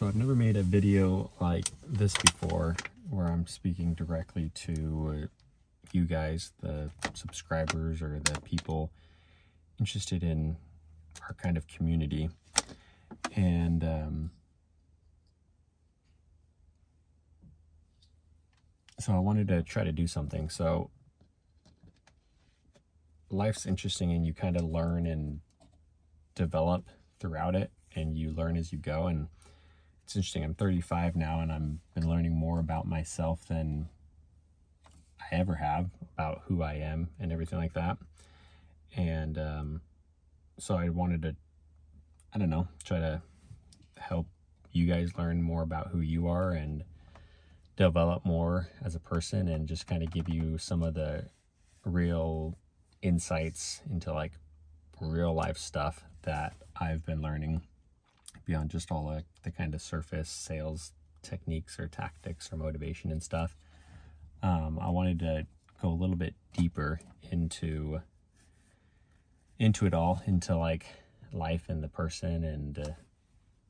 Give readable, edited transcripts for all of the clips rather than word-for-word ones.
So I've never made a video like this before where I'm speaking directly to you guys, the subscribers or the people interested in our kind of community. And so I wanted to try to do something. So life's interesting and you kind of learn and develop throughout it, and you learn as you go. And it's interesting, I'm 35 now and I've been learning more about myself than I ever have, about who I am and everything like that. And so I wanted to, I don't know, try to help you guys learn more about who you are and develop more as a person, and just kind of give you some of the real insights into like real life stuff that I've been learning beyond just all the kind of surface sales techniques or tactics or motivation and stuff. I wanted to go a little bit deeper into it all, into like life and the person and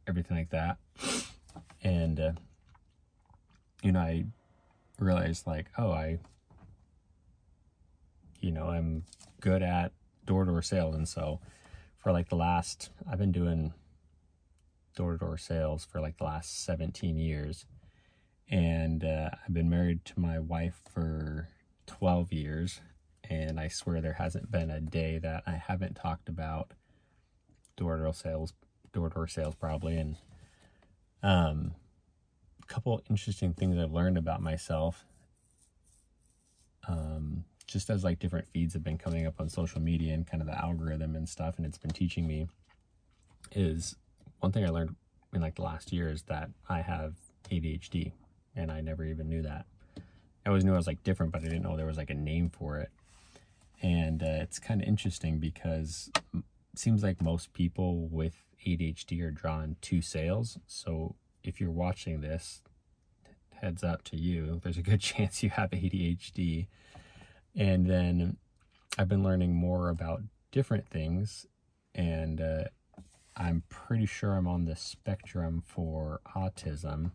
everything like that. And I realized like, I'm good at door-to-door sales. And so for like I've been doing door-to-door sales for like the last 17 years. And I've been married to my wife for 12 years. And I swear there hasn't been a day that I haven't talked about door-to-door sales probably. And a couple interesting things I've learned about myself, just as like different feeds have been coming up on social media and kind of the algorithm and stuff, and it's been teaching me, is one thing I learned in like the last year is that I have ADHD, and I never even knew that. I always knew I was like different, but I didn't know there was like a name for it. And it's kind of interesting because it seems like most people with ADHD are drawn to sales. So if you're watching this, heads up to you, there's a good chance you have ADHD. And then I've been learning more about different things, and I'm pretty sure I'm on the spectrum for autism.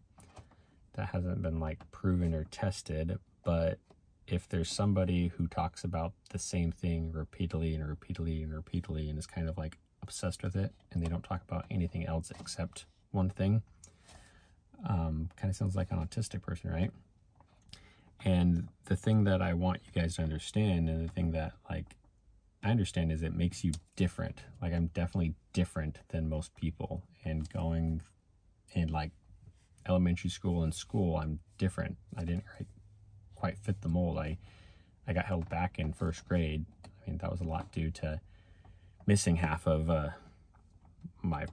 That hasn't been like proven or tested, but if there's somebody who talks about the same thing repeatedly and repeatedly and repeatedly and is kind of like obsessed with it, and they don't talk about anything else except one thing, kind of sounds like an autistic person, right? And the thing that I want you guys to understand, and the thing that like I understand, is it makes you different. Like I'm definitely different than most people, and going in like elementary school and school, I'm different. I didn't quite fit the mold. I got held back in first grade. I mean, that was a lot due to missing half of my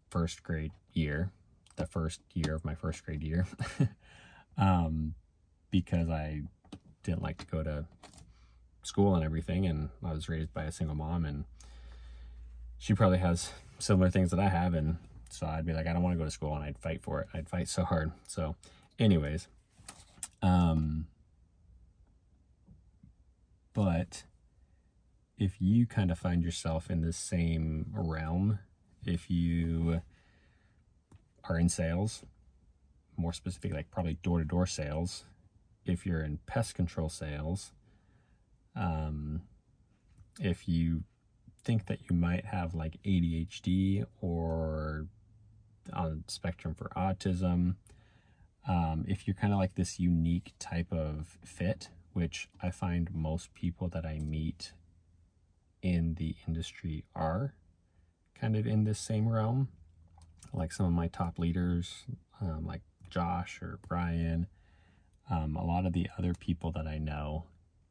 first grade year, the first year of my first grade year, because I didn't like to go to school and everything, and I was raised by a single mom, and she probably has similar things that I have, and so I'd be like, I don't want to go to school, and I'd fight for it. I'd fight so hard. So anyways, but if you kind of find yourself in the same realm, if you are in sales, more specifically, like probably door-to-door sales, if you're in pest control sales, if you think that you might have like ADHD or on the spectrum for autism, if you're kind of like this unique type of fit, which I find most people that I meet in the industry are kind of in this same realm, like some of my top leaders, like Josh or Brian, a lot of the other people that I know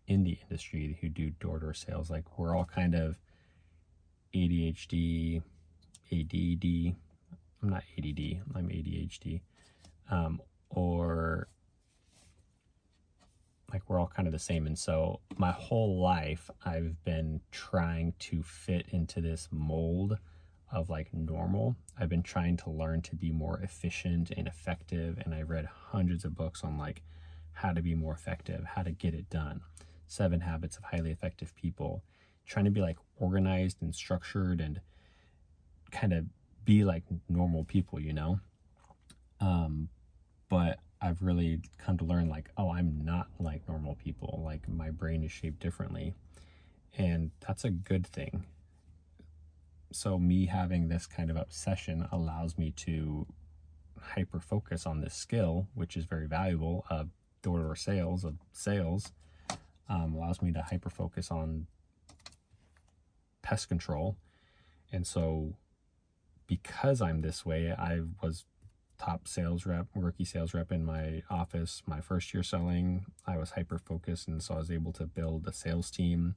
in the industry who do door-to-door sales, like we're all kind of ADHD, ADD. I'm not ADD, I'm ADHD. Or like we're all kind of the same. And so my whole life I've been trying to fit into this mold of like normal. I've been trying to learn to be more efficient and effective, and I've read hundreds of books on like how to be more effective, how to get it done, 7 Habits of Highly Effective People, trying to be like organized and structured and kind of be like normal people, But I've really come to learn like, oh, I'm not like normal people. Like my brain is shaped differently, and that's a good thing. So me having this kind of obsession allows me to hyper focus on this skill, which is very valuable, of door-to-door sales, allows me to hyper focus on pest control. And so because I'm this way, I was top sales rep, rookie sales rep in my office my first year selling. I was hyper focused, and so I was able to build a sales team.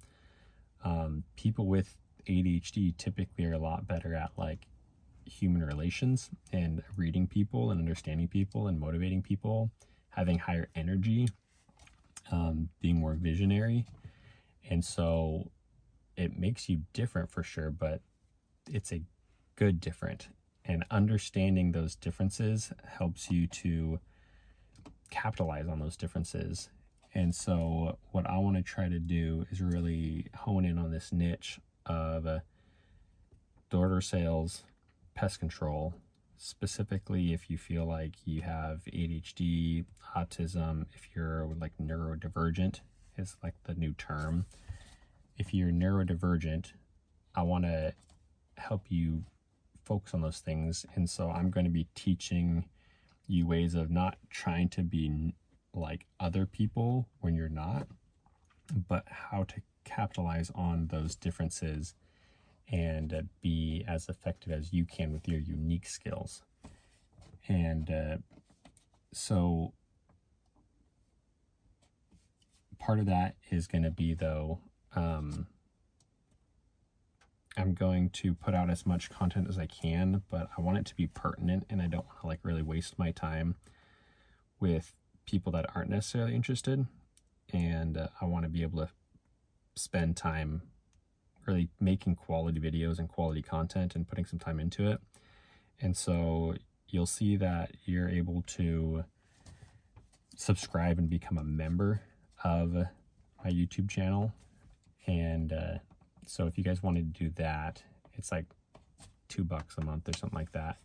People with ADHD typically are a lot better at like human relations and reading people and understanding people and motivating people, having higher energy, being more visionary. And so it makes you different for sure, but it's a good different. And understanding those differences helps you to capitalize on those differences. And so what I want to try to do is really hone in on this niche of door-to-door sales, pest control, specifically if you feel like you have ADHD, autism, if you're like neurodivergent is like the new term. If you're neurodivergent, I want to help you focus on those things. And so I'm going to be teaching you ways of not trying to be like other people when you're not, but how to capitalize on those differences and be as effective as you can with your unique skills. And so part of that is going to be, though, I'm going to put out as much content as I can, but I want it to be pertinent, and I don't want to like really waste my time with people that aren't necessarily interested. And I want to be able to spend time really making quality videos and quality content and putting some time into it. And so you'll see that you're able to subscribe and become a member of my YouTube channel. And so if you guys wanted to do that, it's like $2 a month or something like that.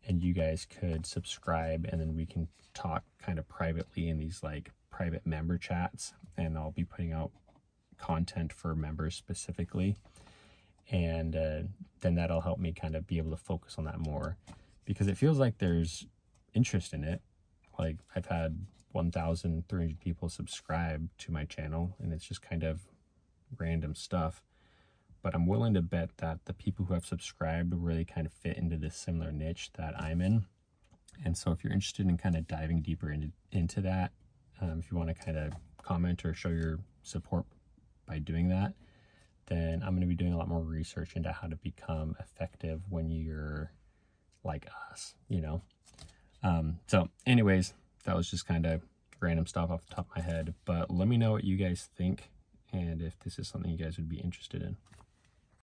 And you guys could subscribe, and then we can talk kind of privately in these like private member chats. And I'll be putting out content for members specifically. And then that'll help me kind of be able to focus on that more, because it feels like there's interest in it. Like I've had 1,300 people subscribe to my channel, and it's just kind of random stuff. But I'm willing to bet that the people who have subscribed really kind of fit into this similar niche that I'm in. And so if you're interested in kind of diving deeper into that, if you want to kind of comment or show your support by doing that, then I'm going to be doing a lot more research into how to become effective when you're like us, you know? So anyways, that was just kind of random stuff off the top of my head, but let me know what you guys think and if this is something you guys would be interested in.